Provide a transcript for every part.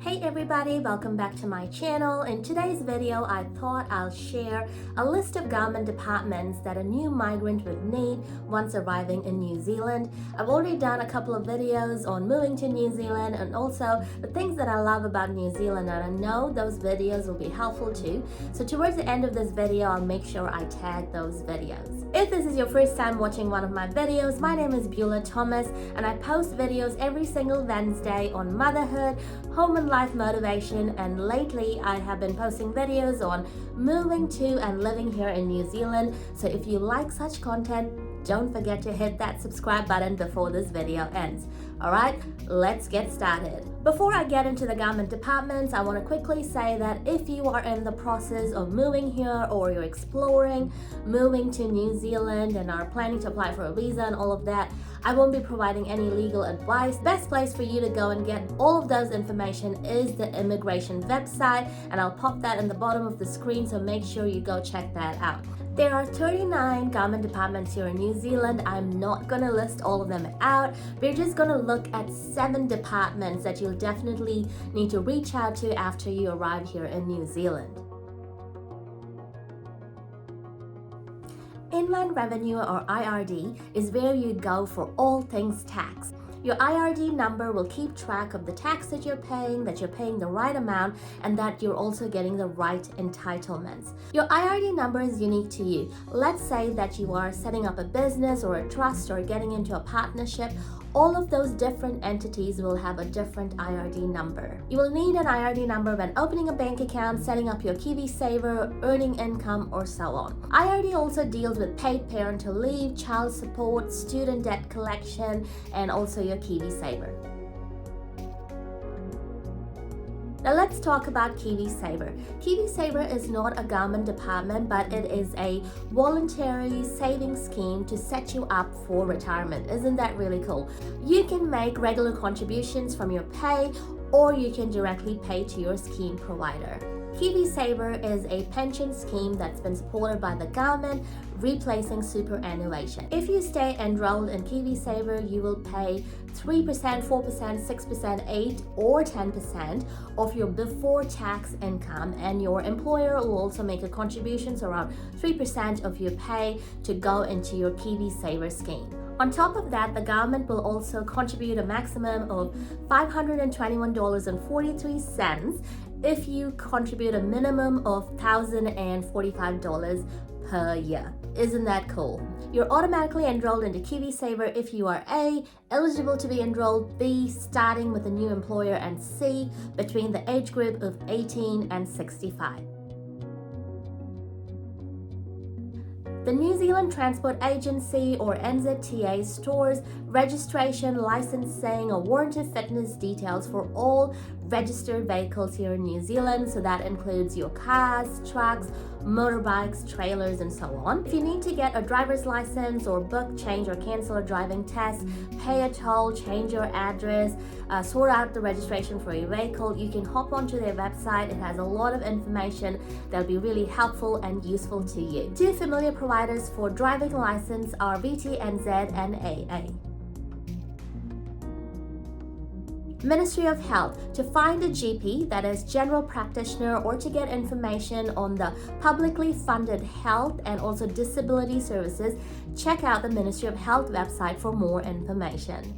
Hey everybody, welcome back to my channel. In today's video, I thought I'll share a list of government departments that a new migrant would need once arriving in New Zealand. I've already done a couple of videos on moving to New Zealand and also the things that I love about New Zealand, and I know those videos will be helpful too. So towards the end of this video, I'll make sure I tag those videos. If this is your first time watching one of my videos, my name is Beulah Thomas and I post videos every single Wednesday on motherhood, home and life motivation, and lately I have been posting videos on moving to and living here in New Zealand. So if you like such content, don't forget to hit that subscribe button before this video ends. Alright, let's get started. Before I get into the government departments, I want to quickly say that if you are in the process of moving here or you're exploring moving to New Zealand and are planning to apply for a visa and all of that, I won't be providing any legal advice. Best place for you to go and get all of those information is the immigration website, and I'll pop that in the bottom of the screen, so make sure you go check that out. There are 39 government departments here in New Zealand. I'm not going to list all of them out. We're just going to look at 7 departments that you'll definitely need to reach out to after you arrive here in New Zealand. Inland Revenue, or IRD, is where you go for all things tax. Your IRD number will keep track of the tax that you're paying the right amount, and that you're also getting the right entitlements. Your IRD number is unique to you. Let's say that you are setting up a business or a trust or getting into a partnership. All of those different entities will have a different IRD number. You will need an IRD number when opening a bank account, setting up your KIWI saver, earning income, or so on. IRD also deals with paid parental leave, child support, student debt collection, and also your KIWI saver. Now let's talk about KIWI Saver. KIWI Saver is not a government department, but it is a voluntary savings scheme to set you up for retirement. Isn't that really cool? You can make regular contributions from your pay, or you can directly pay to your scheme provider. KIWI Saver is a pension scheme that's been supported by the government, replacing superannuation. If you stay enrolled in KIWI Saver, you will pay 3%, 4%, 6%, 8%, or 10% of your before tax income, and your employer will also make a contribution, so around 3% of your pay, to go into your KIWI Saver scheme. On top of that, the government will also contribute a maximum of $521.43 if you contribute a minimum of $1,045 per year. Isn't that cool? You're automatically enrolled into KIWI Saver if you are A, eligible to be enrolled, B, starting with a new employer, and C, between the age group of 18 and 65. The New Zealand Transport Agency, or NZTA, stores registration, licensing, or warranted fitness details for all registered vehicles here in New Zealand. So that includes your cars, trucks, motorbikes, trailers, and so on. If you need to get a driver's license or book, change, or cancel a driving test, pay a toll, change your address, sort out the registration for your vehicle, you can hop onto their website. It has a lot of information that'll be really helpful and useful to you. 2 familiar providers for driving license are NZ and AA. Ministry of Health. To find a GP, that is general practitioner, or to get information on the publicly funded health and also disability services, check out the Ministry of Health website for more information.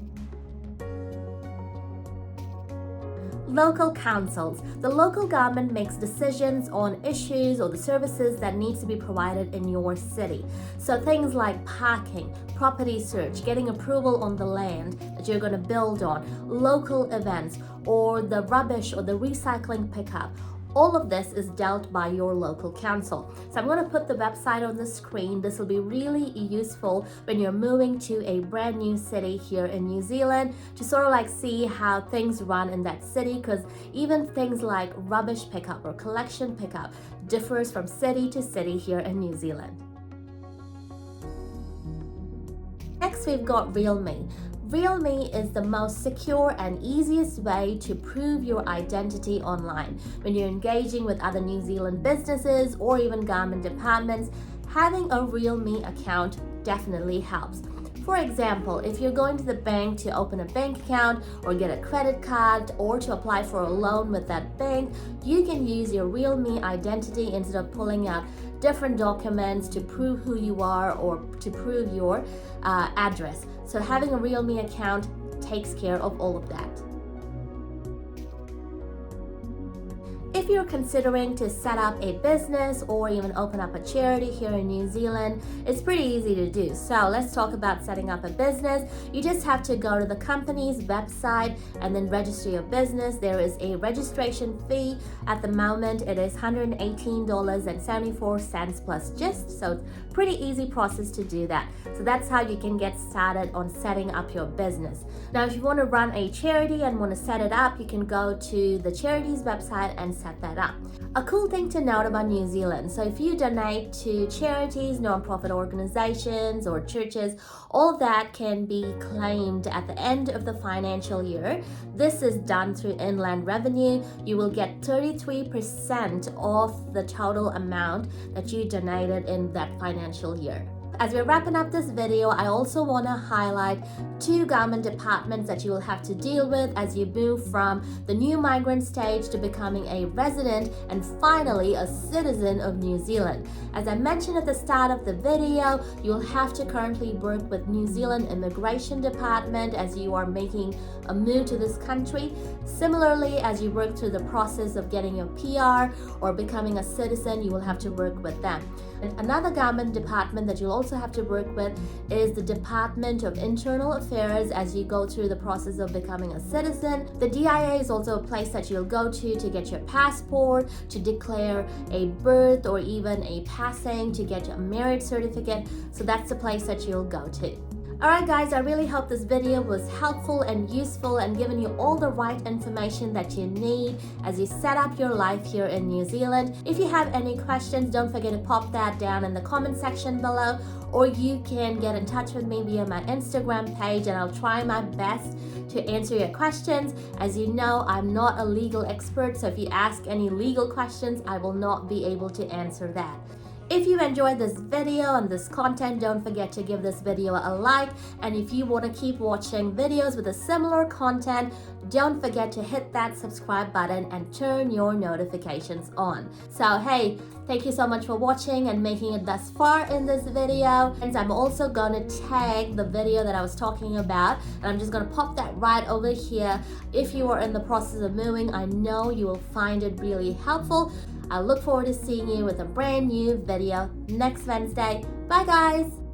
Local councils. The local government makes decisions on issues or the services that needs to be provided in your city. So things like parking, property search, getting approval on the land that you're going to build on, local events, or the rubbish or the recycling pickup. All of this is dealt by your local council. So I'm going to put the website on the screen. This will be really useful when you're moving to a brand new city here in New Zealand, to sort of like see how things run in that city, because even things like rubbish pickup or collection pickup differs from city to city here in New Zealand. Next, we've got RealMe. RealMe is the most secure and easiest way to prove your identity online. When you're engaging with other New Zealand businesses or even government departments, having a RealMe account definitely helps. For example, if you're going to the bank to open a bank account or get a credit card or to apply for a loan with that bank, you can use your real me identity instead of pulling out different documents to prove who you are or to prove your address. So having a real me account takes care of all of that. If you're considering to set up a business or even open up a charity here in New Zealand, it's pretty easy to do. So let's talk about setting up a business. You just have to go to the company's website and then register your business. There is a registration fee. At the moment, it is $118.74 plus GIST. So it's pretty easy process to do that. So that's how you can get started on setting up your business. Now, if you want to run a charity and want to set it up, you can go to the charity's website and set that up. A cool thing to note about New Zealand, so if you donate to charities, non-profit organizations or churches, all of that can be claimed at the end of the financial year. This is done through inland revenue. You will get 33% of the total amount that you donated in that financial year. As we're wrapping up this video, I also want to highlight 2 government departments that you will have to deal with as you move from the new migrant stage to becoming a resident and finally a citizen of New Zealand. As I mentioned at the start of the video, you'll have to currently work with New Zealand Immigration Department as you are making a move to this country. Similarly, as you work through the process of getting your PR or becoming a citizen, you will have to work with them. And another government department that you'll also have to work with is the Department of Internal Affairs as you go through the process of becoming a citizen. The DIA is also a place that you'll go to get your passport, to declare a birth or even a passing, to get your marriage certificate. So that's the place that you'll go to. Alright guys, I really hope this video was helpful and useful and given you all the right information that you need as you set up your life here in New Zealand. If you have any questions, don't forget to pop that down in the comment section below, or you can get in touch with me via my Instagram page and I'll try my best to answer your questions. As you know, I'm not a legal expert, so if you ask any legal questions, I will not be able to answer that. If you enjoyed this video and this content, don't forget to give this video a like, and if you want to keep watching videos with a similar content, don't forget to hit that subscribe button and turn your notifications on. So hey, thank you so much for watching and making it thus far in this video. And I'm also going to tag the video that I was talking about, and I'm just going to pop that right over here. If you are in the process of moving, I know you will find it really helpful. I look forward to seeing you with a brand new video next Wednesday. Bye guys!